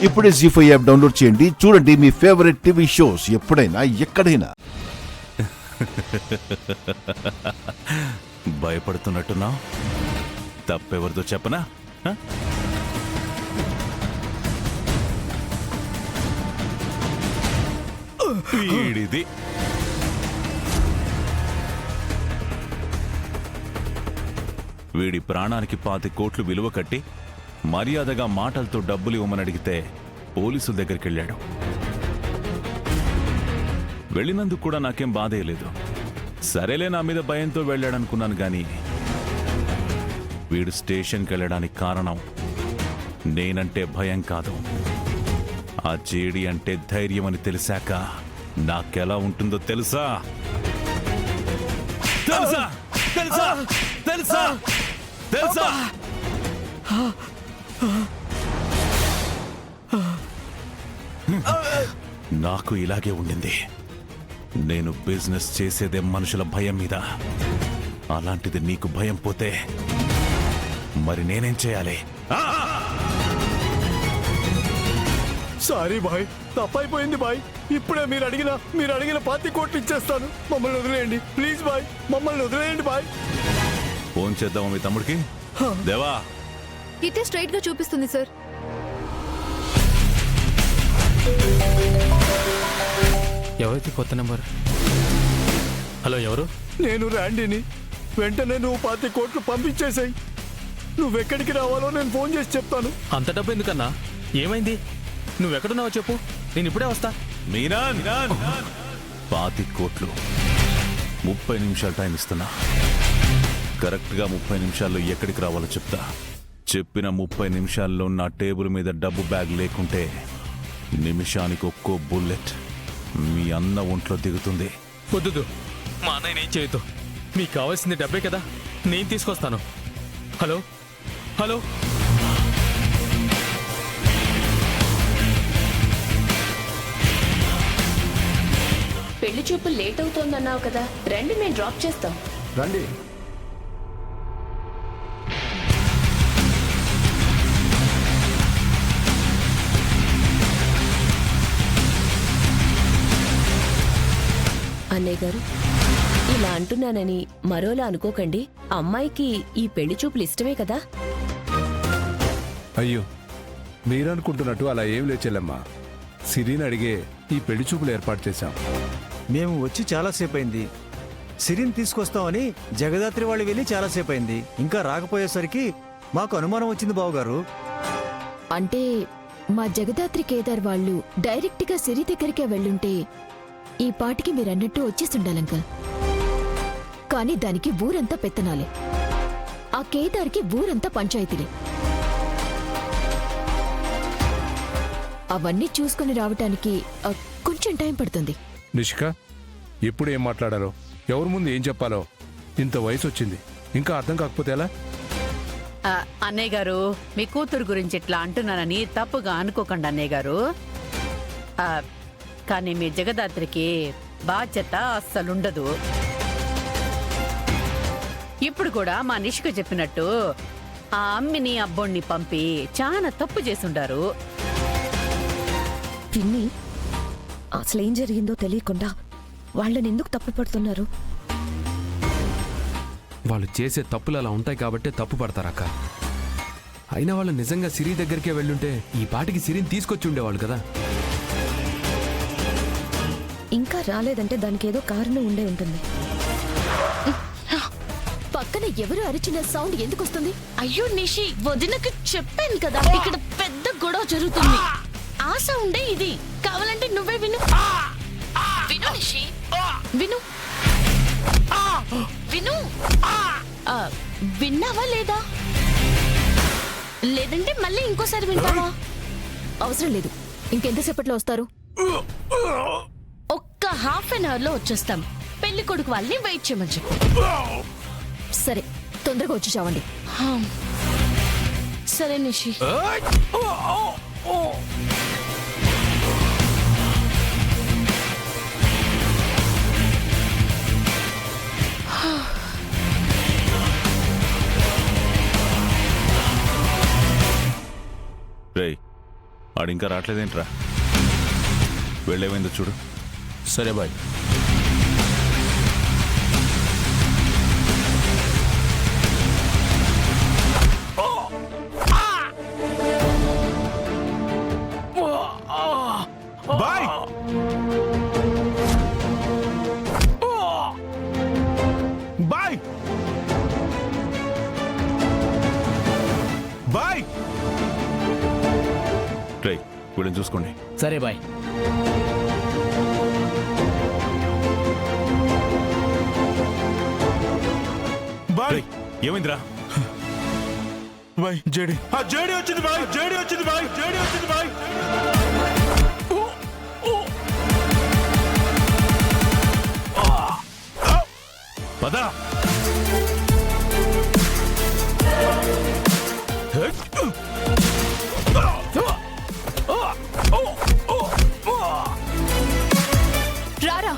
ఇప్పుడే జీ5 app download చేయండి. చూడండి మీ ఫేవరెట్ టీవీ షోస్ ఎప్పుడైనా ఎక్కడైనా. భయపడుతున్నట్టున్నా? తప్పెవరితో చెప్పనా? వీడిది. వీడి ప్రాణానికి 5 కోట్లు విలువ కట్టి మర్యాదగా మాటలతో డబ్బులు ఇవ్వమని అడిగితే పోలీసుల దగ్గరికి వెళ్ళాడు. వెళ్ళినందుకు కూడా నాకేం బాధే లేదు. సరేలే, నా మీద భయంతో వెళ్ళాడనుకున్నాను గాని వీడు స్టేషన్కి వెళ్ళడానికి కారణం నేనంటే భయం కాదు, ఆ జేడి అంటే ధైర్యం అని తెలిసాక నాకెలా ఉంటుందో తెలుసా? తెలుసా తెలుసా తెలుసా తెలుసా నాకు ఇలాగే ఉండింది. నేను బిజినెస్ చేసేదే మనుషుల భయం మీద. అలాంటిది నీకు భయం పోతే మరి నేనేం చేయాలి? సారీ బాయ్, తప్పైపోయింది బాయ్. ఇప్పుడే మీరు అడిగిన 5 కోట్లు ఇచ్చేస్తాను. మమ్మల్ని వదిలేయండి ప్లీజ్ బాయ్, మమ్మల్ని వదిలేయండి బాయ్. ఫోన్ చేద్దామా మీ తమ్ముడికి? దేవా, ఇటే స్ట్రైట్ గా చూపిస్తుంది సార్. ఎవరికి కొత్త నెంబర్? హలో, ఎవరు? నేను ర్యాండీని. వెంటనే నువ్వు 5 కోట్లు పంపించేసాయి. నువ్వెక్కడికి రావాలో నేను ఫోన్ చేసి చెప్తాను. అంత డబ్బు ఎందుకన్నా? ఏమైంది? నువ్వెక్కడున్నావో చెప్పు, నేను ఇప్పుడే వస్తా. మీనా 5 కోట్లు 30 నిమిషాలు టైం ఇస్తున్నా. కరెక్ట్గా 30 నిమిషాల్లో ఎక్కడికి రావాలో చెప్తా. చెప్పిన 30 నిమిషాల్లో నా టేబుల్ మీద డబ్బు బ్యాగ్ లేకుంటే నిమిషానికి ఒక్కో బుల్లెట్ మీ అన్న ఒంట్లో దిగుతుంది. వద్దు, మా అన్నయ్య ఏం చేయొద్దు. మీకు కావాల్సింది డబ్బే కదా, నేను తీసుకొస్తాను. హలో హలో, పెళ్లి చూపు లేట్ అవుతోందన్నావు కదా, రండి మేము డ్రాప్ చేస్తాం. రండి. అన్నయ్య గారు, ఇలా అంటున్నానని మరోలా అనుకోకండి. అమ్మాయికి ఈ పెళ్లి చూపులు ఇష్టమే కదా? అయ్యో, మీరనుకుంటున్నట్టు అలా ఏం లేచెల్లమ్మా. సిరిని అడిగే ఈ పెళ్లి చూపులు ఏర్పాటు చేశాం. మేము వచ్చి చాలాసేపు అయింది. సిరిని తీసుకొస్తామని జగదాత్రి వాళ్ళు వెళ్ళి చాలాసేపు అయింది. ఇంకా రాకపోయేసరికి మాకు అనుమానం వచ్చింది బావగారు. అంటే మా జగదాత్రి కేదార్ వాళ్ళు డైరెక్ట్ గా సిరి దగ్గరికే వెళ్ళుంటే ఈ పాటికి మీరన్నట్టు వచ్చేసుండాలంకల్. కానీ దానికి ఊరంతా పెత్తనాలే, ఆ కేదార్కి ఊరంతా పంచాయతీలే. అవన్నీ చూసుకుని రావటానికి కొంచెం టైం పడుతుంది. నిషిక, ఎప్పుడు ఏం మాట్లాడాలో, ఎవరి ముందు ఏం చెప్పాలో ఇంత వయసు వచ్చింది, ఇంకా అర్థం కాకపోతే ఎలా? అన్నయ్య గారు, మీ కూతురు గురించి ఇట్లా అంటున్నానని తప్పుగా అనుకోకండి అన్నయ్య గారు. కానీ మీ జగదాత్రికి బాధ్యత అస్సలుండదు. ఇప్పుడు కూడా మా నిష్క చెప్పినట్టు ఆ అమ్మిని అబ్బోణ్ణి పంపి చాలా తప్పు చేసుండారు. పిన్ని, అసలేం జరిగిందో తెలియకుండా వాళ్ళని ఎందుకు తప్పు పడుతున్నారు? వాళ్ళు చేసే తప్పులు అలా ఉంటాయి కాబట్టే తప్పు పడతారక్క. అయినా వాళ్ళు నిజంగా సిరి దగ్గరికే వెళ్ళుంటే ఈ పాటికి సిరిని తీసుకొచ్చి ఉండేవాళ్ళు కదా. ఇంకా రాలేదంటే దానికి ఏదో కారణం ఉండే ఉంటుంది. పక్కన ఎవరు అరిచిన సౌండ్ ఎందుకు వస్తుంది? అయ్యో నిషి, వదినకు చెప్పాను కదా ఇక్కడ పెద్ద గొడవ జరుగుతుంది. ఆ సౌండే ఇది. కావాలంటే నువ్వే విను. విను నిషి, విను విను. విన్నావా లేదా? లేదంటే మళ్ళీ ఇంకోసారి వింటావా? అవసరం లేదు. ఇంకెంతసేపట్లో వస్తారు? ఒక్క ½ లో వచ్చేస్తాం. పెళ్లి కొడుకు వాళ్ళని వెయిట్ చేయమని చెప్పు. సరే, తొందరగా వచ్చి చావండి. సరే నిషి. రేయ్, ఆడింకా రావట్లేదేంట్రా? వెళ్ళేమైందో చూడు. సరే bye. Bye bye bye. Try వీళ్ళని చూసుకోండి. సరే బాయ్. బాయ్ రేయ్, ఏమైందిరా? బాయ్ జేడి జేడి వచ్చింది బాయ్. జేడి వచ్చింది బాయ్. జేడి వచ్చింది బాయ్. పద. రారా.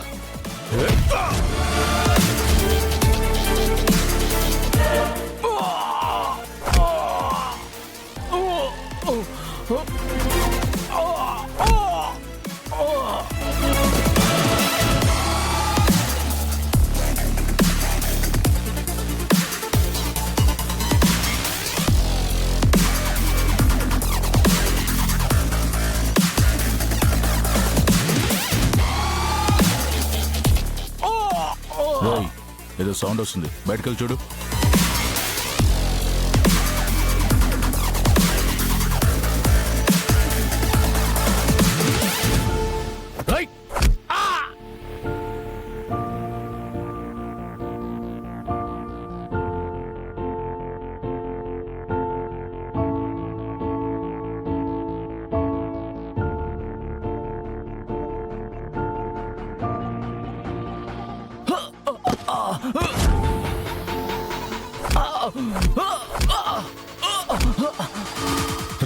ఏదో సౌండ్ వస్తుంది, బయటకెళ్ళి చూడు.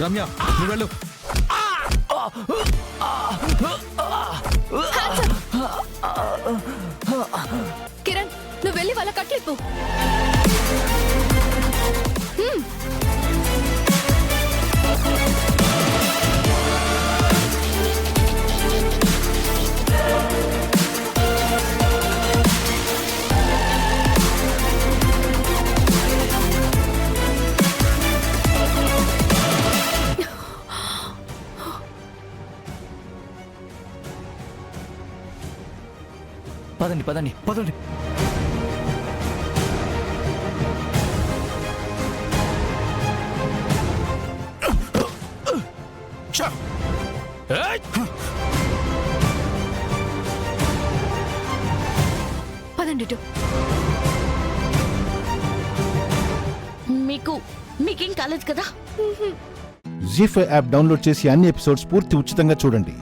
రమ్య నువ్వు వెళ్ళు. కిరణ్, నువ్వు వెళ్ళి వాళ్ళ కట్లిప్పు. పదండి పదండి పదండి. పదండి. మీకేం కాలేదు కదా? జీ5 యాప్ డౌన్లోడ్ చేసి అన్ని ఎపిసోడ్స్ పూర్తి ఉచితంగా చూడండి.